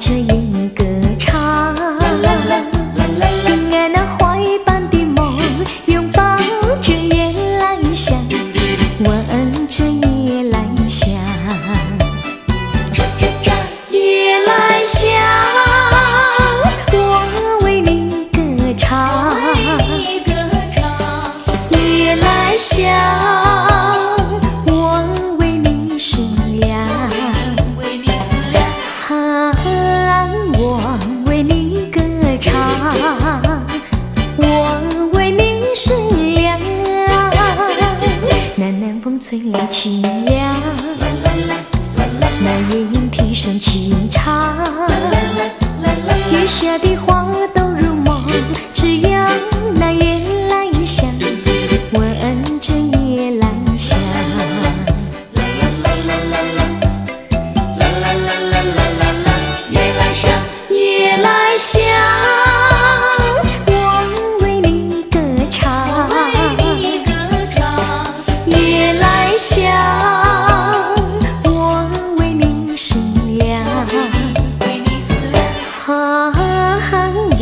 着莺歌唱，俺那怀般的梦，拥抱着夜来香，闻着夜来香，夜来香，我为你歌唱，夜来香。吹来清凉，那夜莺啼声轻唱，月下的花都入梦，只要那夜来香，闻着夜来香，夜来香，夜来香。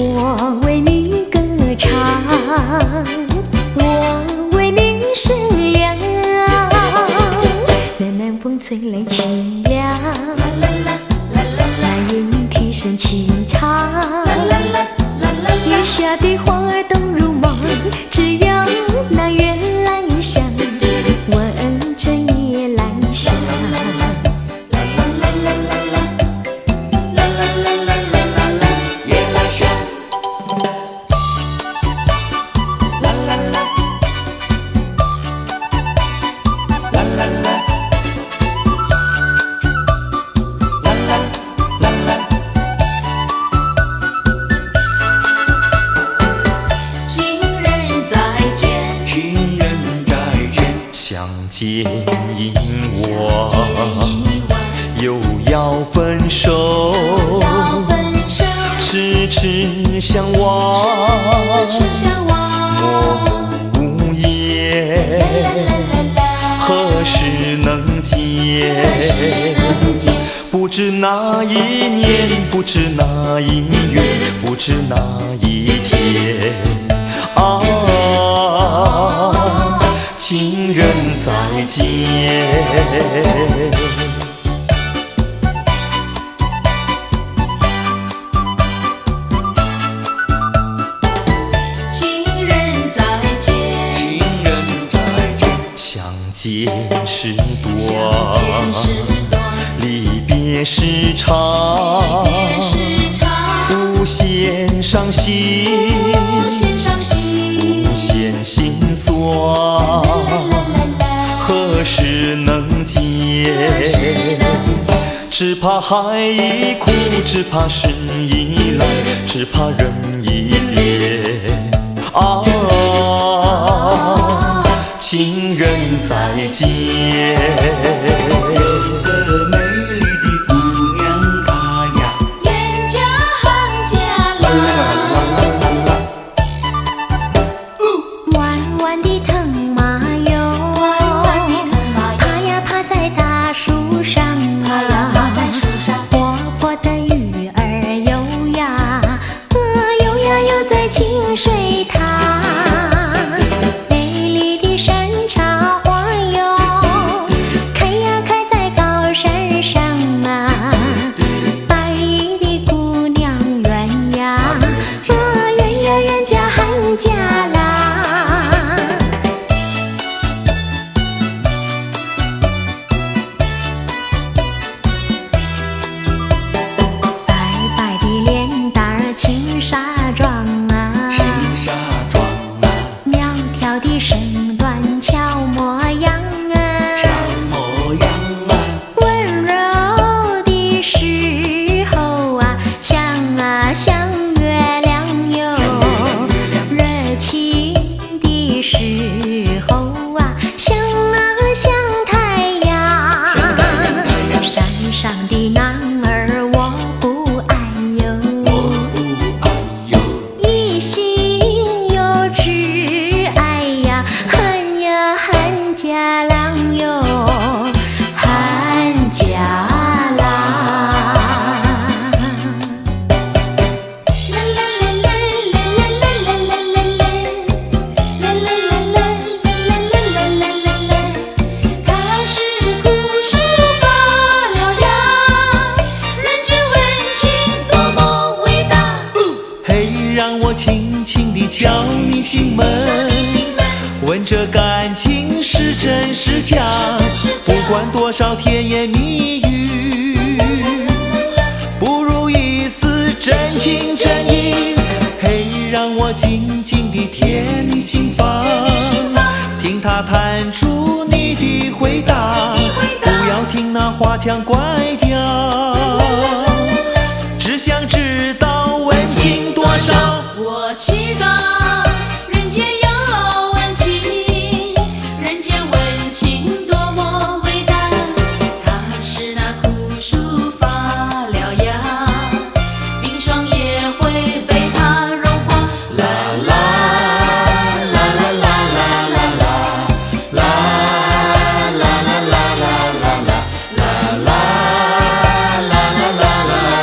我为你歌唱，我为你生亮，那南风吹来清凉，那夜莺啼声轻唱，月下的花儿都入梦，只要那月来香，闻着夜来香。见因我又要分手，痴痴相望，默无言，何时能见？不知哪一年，不知哪一月，不知哪一天啊，情人再见。情人再见，情人再见，相见时短，离别时长，无限伤心，无限心酸，何时能见？只怕海已枯，只怕时已来，只怕人已别啊！情人再见。个美丽的姑娘她呀，远嫁汉家郎，弯弯的藤马哟，趴呀趴在大树上啊，活泼的鱼儿游呀，游呀游在清水塘，美丽的山茶花哟，我轻轻地敲你心门，问这感情是真是假，不管多少甜言蜜语，不如一丝真情真意。嘿，让我静静地贴你心房，听他弹出你的回答，不要听那花腔怪调，只想知道温情多少。我祈祷人间有温情，人间温情多么伟大，它是那苦树发了芽，冰霜也会被它融化。啦啦啦啦啦啦啦啦啦啦啦啦啦啦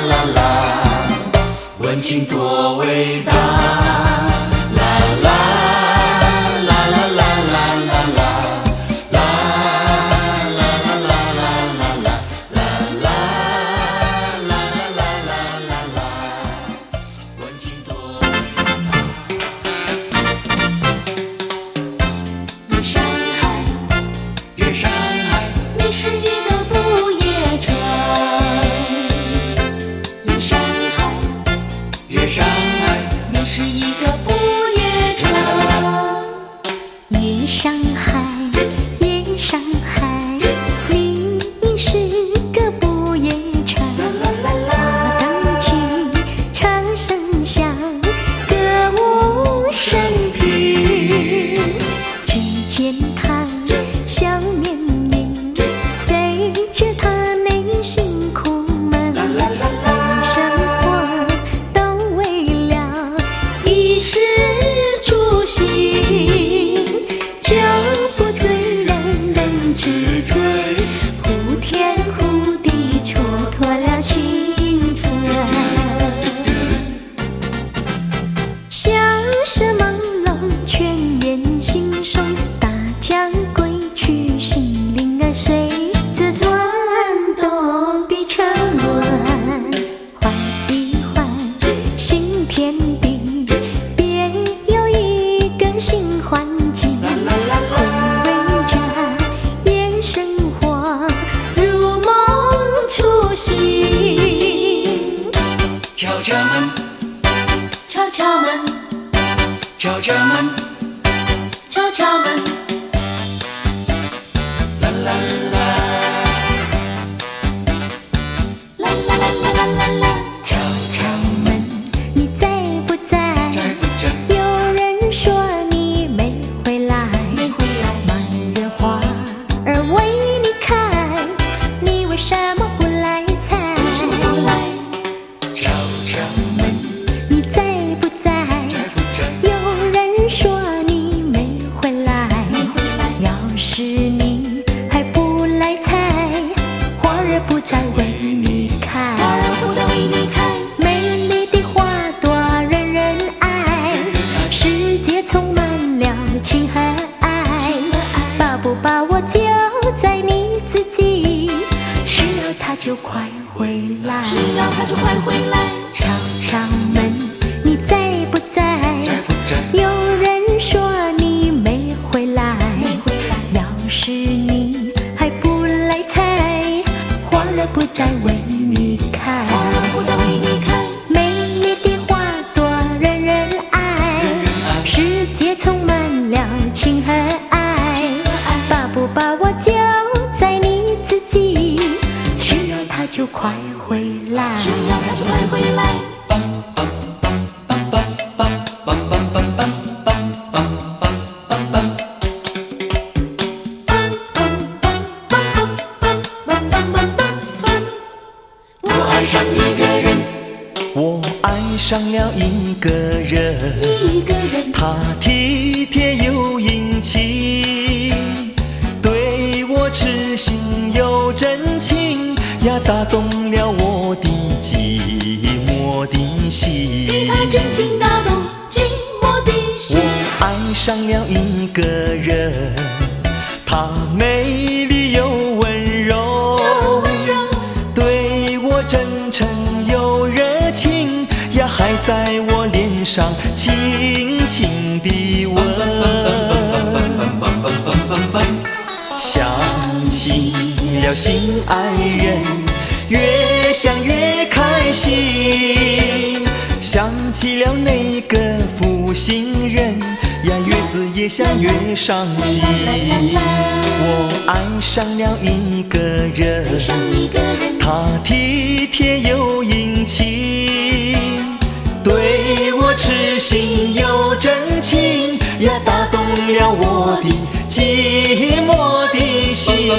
啦啦，温情多伟大。你是一个不夜城，夜上海，夜上海，你是一个不夜城。夜上海，夜上海，你是个不夜城。我荡起长声响，歌舞升平，只见他笑面迎，随着他内心苦闷，生活都为了衣食住行，酒不醉人人知醉，呼天呼地蹉跎了青春，笑声朦胧泉眼惺忪，大江归去心灵儿随着转动的车轮，换一换新天地，别有一个新环境，回味着夜生活，如梦初醒。敲敲门，敲敲门，敲敲门，敲敲门，啦啦啦，啦啦啦啦啦啦啦，敲敲门，你在不在？在不在？有人说你没回来，满园花儿为你开，你为什么不来采？敲敲门，你在不在？在不在？有人说你没回来，要是你还不来采，花儿不再为你开，美丽的花朵人人爱，世界充满了情和爱，把不把握就在你自己，需要它就快回来，敲敲门，你在不在？在不在？有人说你没回来，要是你还不来采，花儿不再为你开，美丽的花朵人人爱，世界充满了情和爱，把不把握就在你自己，需要它就快回来。我爱上了一个人，他体贴又殷勤，对我痴心又真情呀，打动了我的寂寞的心。我爱上了一个人，他美丽又温柔，对我真诚又热情呀，还在我脸上轻轻地吻。想起了心爱人，越想越开心。想起了那个负心人呀，越思越想越伤心。我爱上了一个人，他体贴又殷勤，对我痴心又真情呀，打动了我的寂寞的心。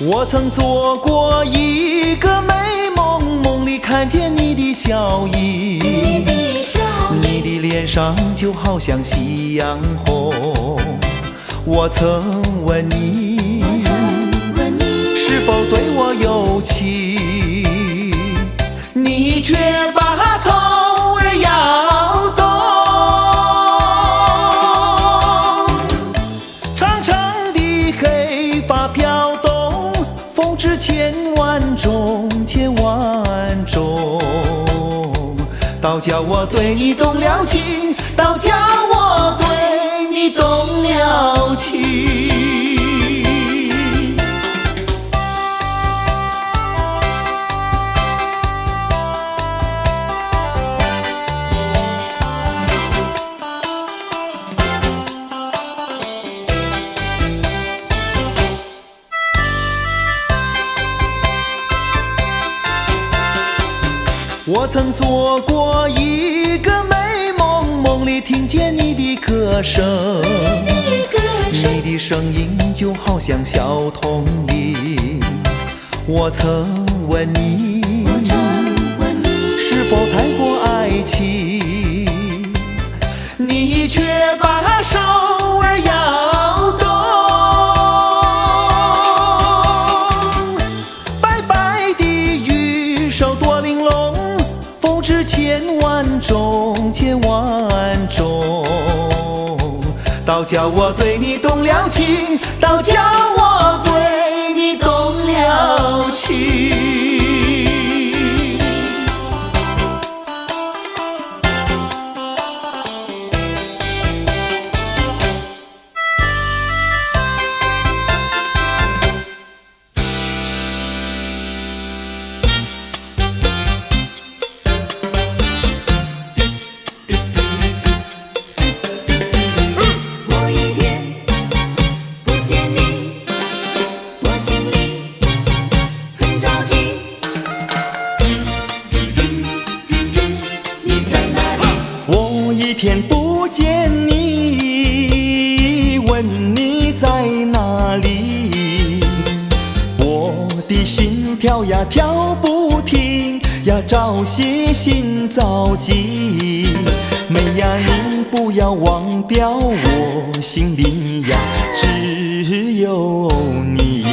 我曾做过一个美梦，梦里看见你的笑意，你的脸上就好像夕阳红。我曾问你，是否对我有情，你却把头儿摇动。长长的黑发飘动，风至千万种，千万种，倒叫我对你动了情，倒叫我对你动了情。我曾做过一个美梦，梦里听见你的歌声，你的声音就好像小童音。我曾问你，是否谈过爱情，你却把手儿摇动。白白的玉手多玲珑，风至千万种，千万种，倒叫我对你动了情，倒叫我对你动了情。一天不见你，问你在哪里，我的心跳呀跳不停呀，朝夕心着急。妹呀，你不要忘掉我心里呀，只有你，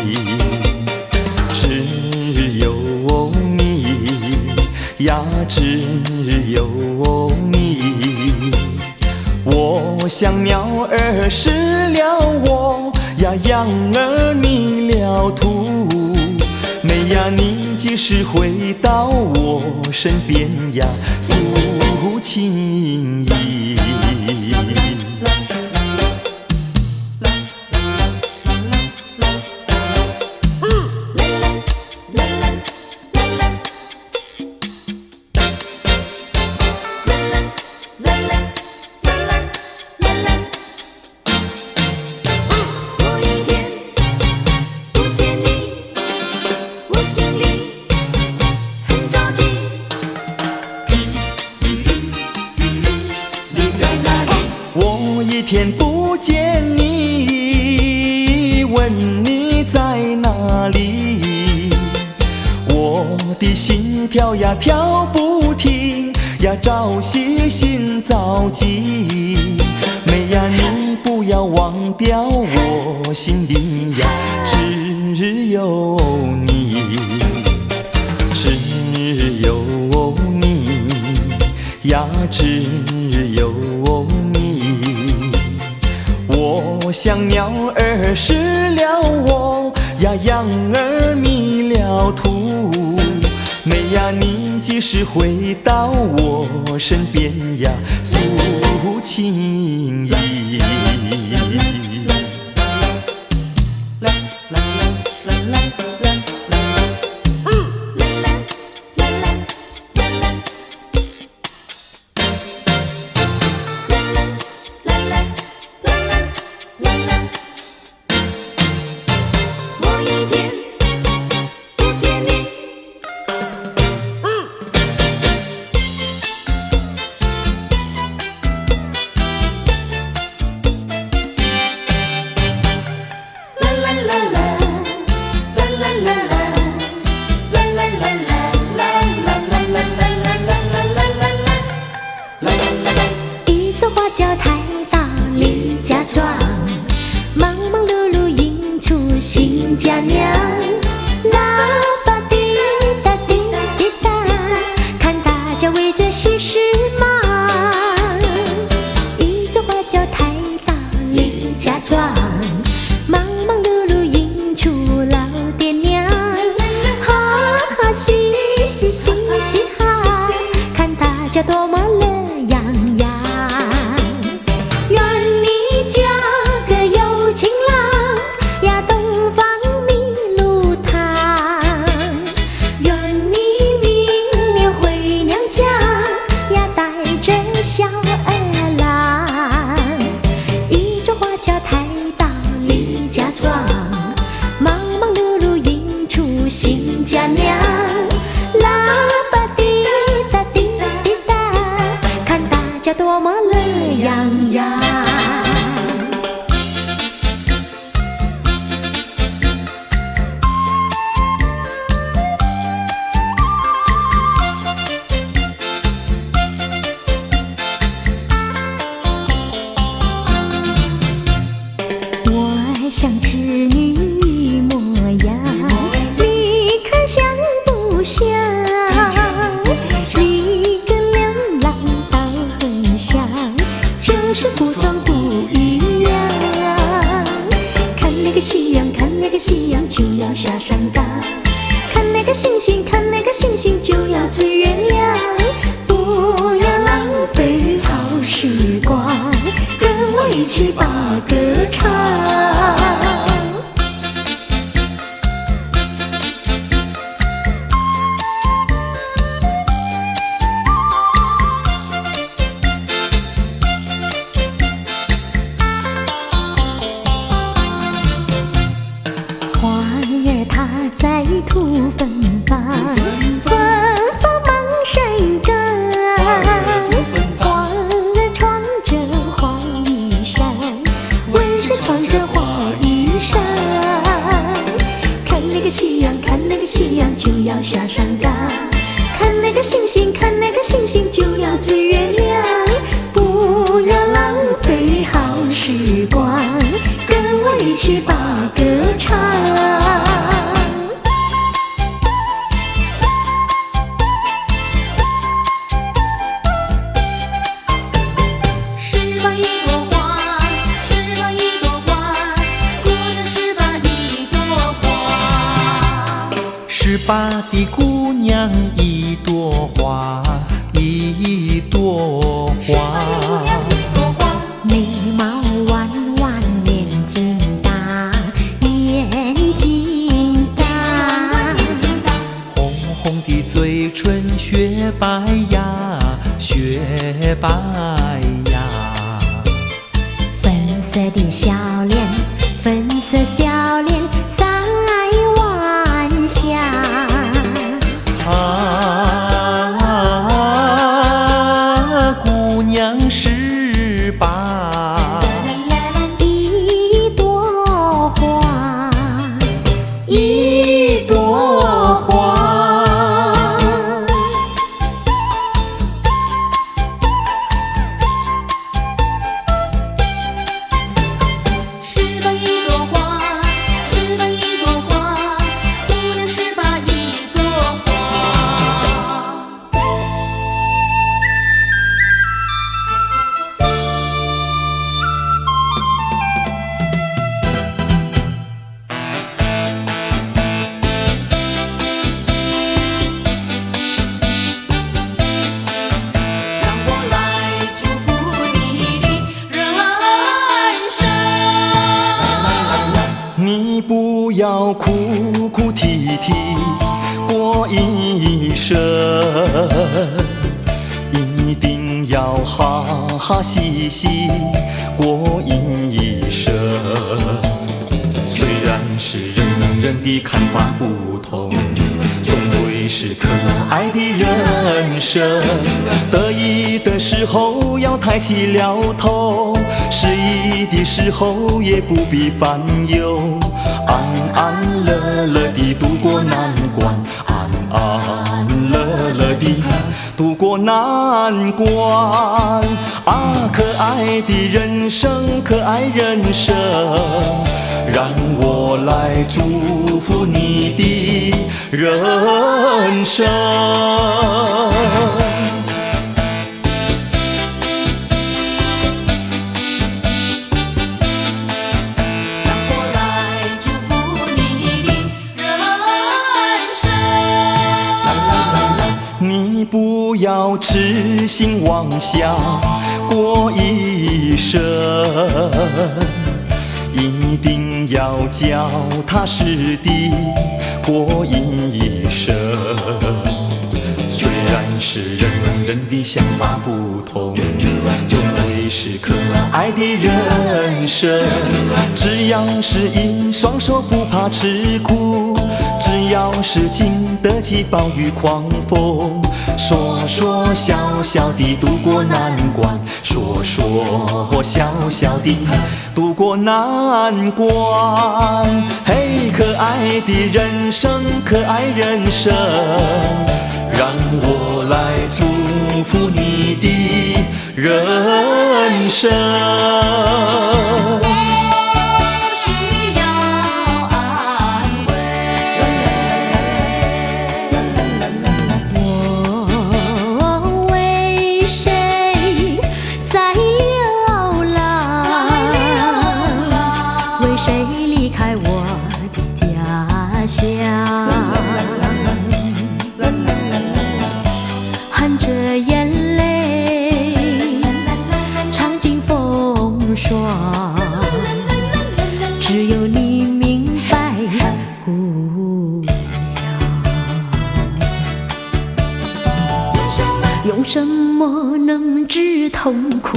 只有你呀，只有你。我像鸟儿失了窝呀，羊儿迷了途。妹呀，你几时回到我身边呀，诉情意。一天不见你，问你在哪里，我的心跳呀跳不停呀，朝夕心着急。妹呀，你不要忘表我心里呀，只有你，只有你呀，只有你。我像鸟儿失了窝呀，羊儿迷了途。妹呀，你几时回到我身边呀，诉情意。一座花轿抬到李家庄，忙忙碌碌迎出新家娘。啦吧滴答滴滴答，看大家围着喜事忙。一座花轿抬到李家庄，忙忙碌碌迎出老爹娘。哈哈嘻嘻嘻嘻哈，看大家多么乐洋洋。愿你嫁个有情郎呀，东方明路堂。愿你明年回娘家呀，带着小儿郎。一座花轿抬到李家庄，忙忙碌碌迎出新家娘。啦吧滴答滴滴答，看大家多么乐洋洋。我像织女模样，你看像不像？你跟梁郎倒很像，就是服装不一样。看那个夕阳，看那个夕阳，就要下山岗。看那个星星，看那个星星，就要追月亮。不要浪费好时光，跟我一起把歌唱。花儿它在吐芬芳，芬芳满山岗。花儿穿着花衣裳，为谁穿着花衣裳？看那个夕阳，看那个夕阳，就要下山岗。看那个星星，看那个星星，就要追月亮。不要浪费好时光，跟我一起把歌唱。18的姑娘一朵花，一朵花。眉毛弯弯，眼睛大，眼睛大。红红的嘴唇，雪白呀，雪白呀。粉色的小脸，粉色小脸，赛晚霞。姑娘18，一朵花，一朵花。要哭哭啼啼过一生，一定要哈哈嘻嘻过一生。虽然是人的看法不同，总归是可爱的人生。得意的时候要抬起了头，失意的时候也不必烦忧，安安乐乐地度过难关，安安乐乐地度过难关。啊，可爱的人生，可爱人生，让我来祝福你的人生。你不要痴心妄想过一生，一定要脚踏实地过一生。虽然是人的想法不同，总归是可爱的人生。只要是一双手不怕吃苦，只要是经得起暴雨狂风，说说笑笑地度过难关，说说笑笑地度过难关。嘿，可爱的人生，可爱人生，让我来祝福你的人生。含着眼泪，尝尽风霜，只有你明白，姑娘。用什么能治痛苦？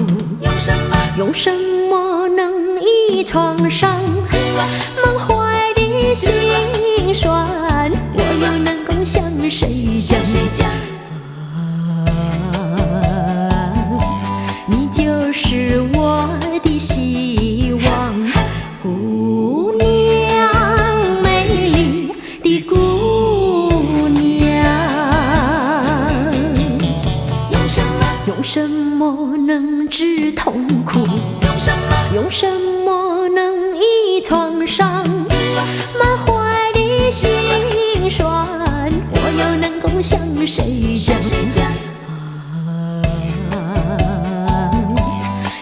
用什么能医创伤？满怀的心酸，我又能够向谁讲？你就是我的希望，姑娘，美丽的姑娘。用什么能治痛苦？用什么能医创伤？满怀的心酸，我又能够向谁讲？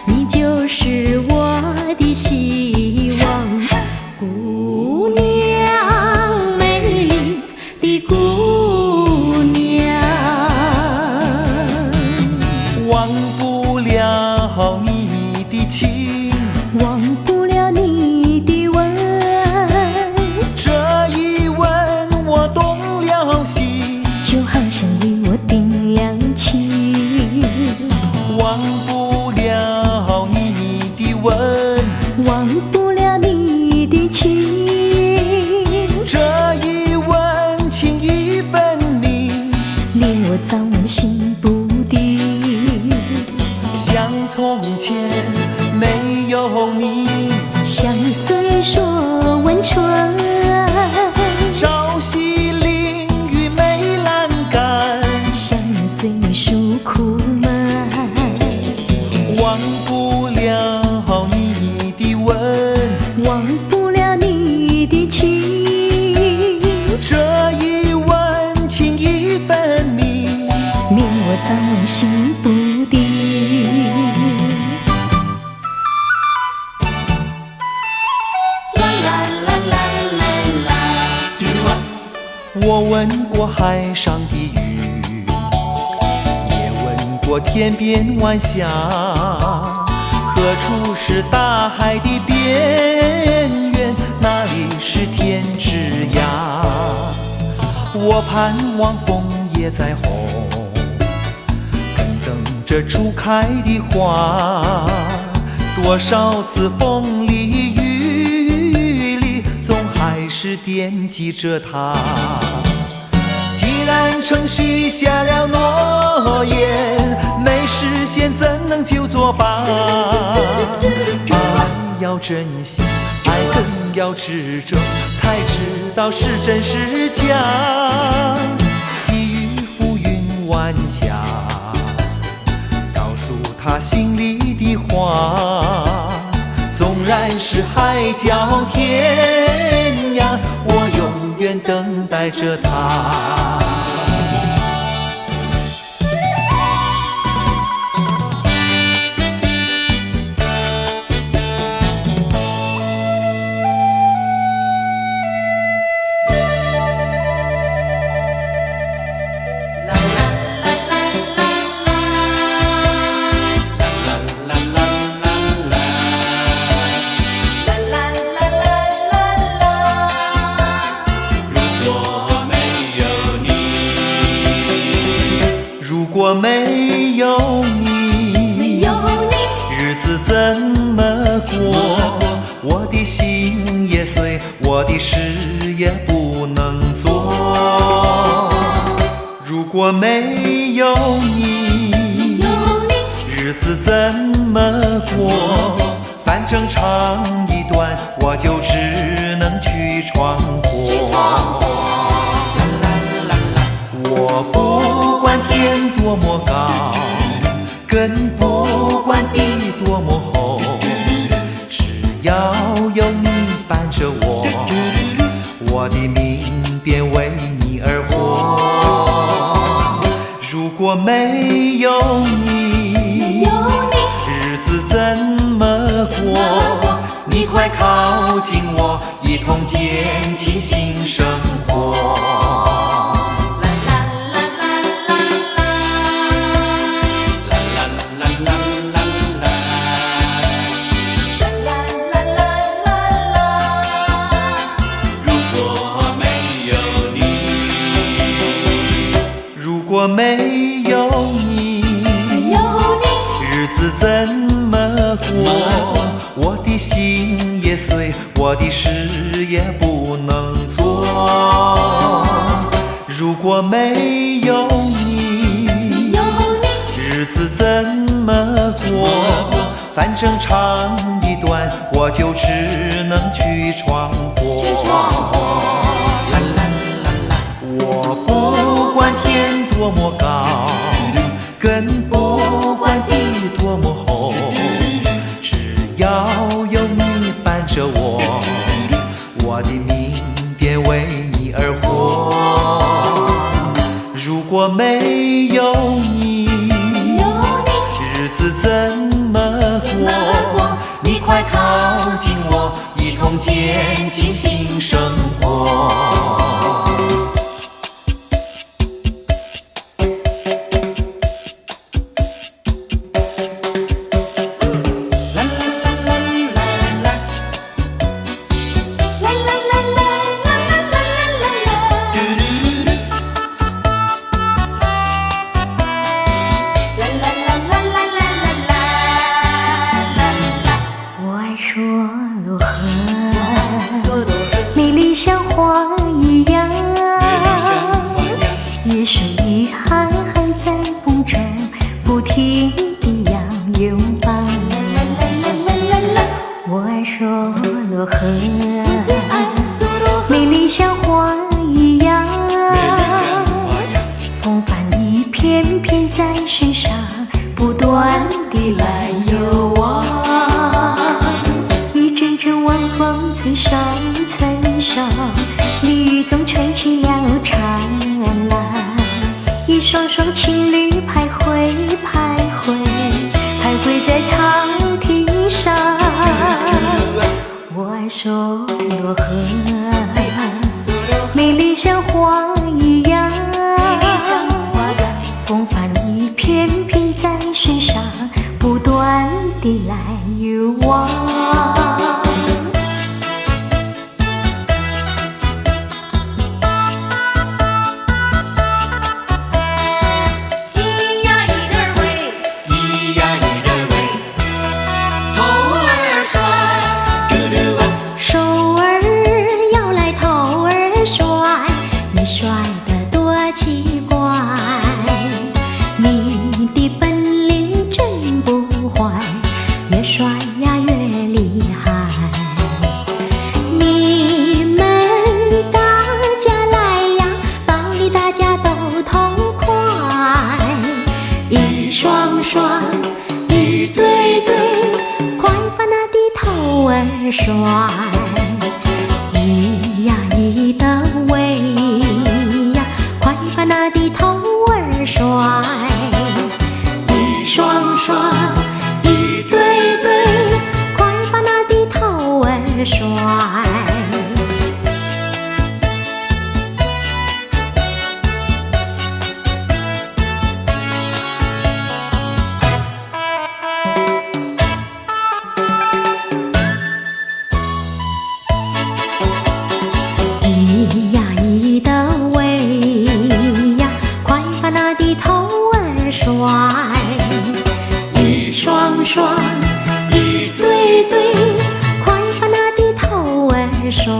你就是我的希望，姑娘，美丽的姑娘。忘不了你的情，忘不了你的吻，这一吻我动了心，就好像为我定了情。忘不了你的吻，忘不了你的情，这一吻情意分明，令我早晚心不定。像从前没有你，相随说温存，朝夕淋雨没栏杆，相随诉苦闷。忘不了你的吻，忘不了你的情，这一吻情意分明，令我早晚心不定。我问过海上的鱼，也问过天边晚霞，何处是大海的边缘？那里是天之涯。我盼望枫叶再红，更等着初开的花。多少次风里雨里，总还是惦记着她。既然曾许下了诺言，没实现怎能就作罢？爱要珍惜，爱更要执着，才知道是真是假。寄予浮云晚霞，告诉他心里的话。纵然是海角天涯，我永远等待着他。如果没有你，日子怎么过？我的心也碎，我的事也不能做。如果没有你，日子怎么过？反正长一段，我就只能去闯祸。我不管天多么高，更不管地多么厚，只要有你伴着我，我的命便为你而活。如果没有你，日子怎么过？你快靠近我，一同捡起新生活。如果没有你，日子怎么过？我的心也碎，我的事也不能做。如果没有你，日子怎么过？反正长一段，我就只能去闯祸。我不管天多么高，更不管地多么厚，只要有你伴着我，我的命便为你而活。如果没有你，日子怎么过？你快靠近我，一同捡起新生活。美丽像花一样，夜水遗憾还在风中不停地扬悠吧。我爱说罗河，美丽像花一样，风帆一片片在身上不断地来游往。晚风吹上吹上，雨中吹起了长浪。一双双情侣徘徊徘徊，徘徊在长堤上。我爱说罗河，美丽像花一样，风帆一片片在身上不断地来游往。儿甩，咿呀咿的喂呀，快把那的头儿甩，一双双，一对对，快把那的头儿甩。咿呀咿的喂呀，快把那的头儿甩，一双双，一对对，快把那的头儿甩。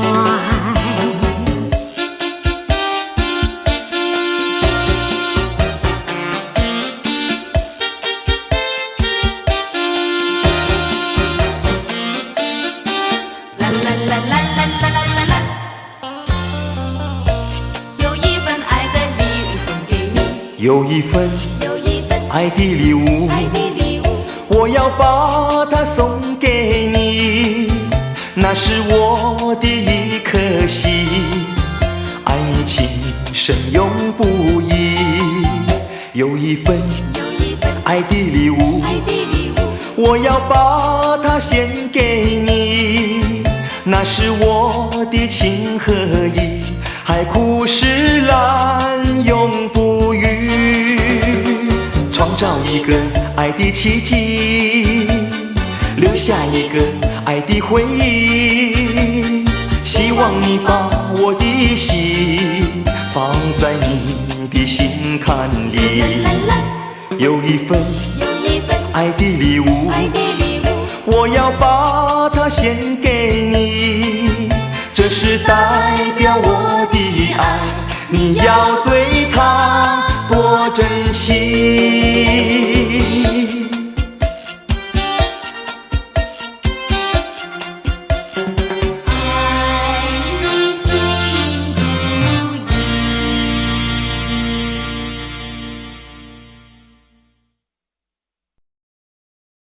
有一份爱的礼物，我要把它送给你。那是我的一颗心，爱你情深永不移。有一份爱的礼物，我要把它献给你。那是我的情和义，海枯石烂永不渝。创造一个爱的奇迹，留下一个爱的回忆。希望你把我的心放在你的心坎里。有一份爱的礼物，我要把它献给你。这是代表我的爱，你要对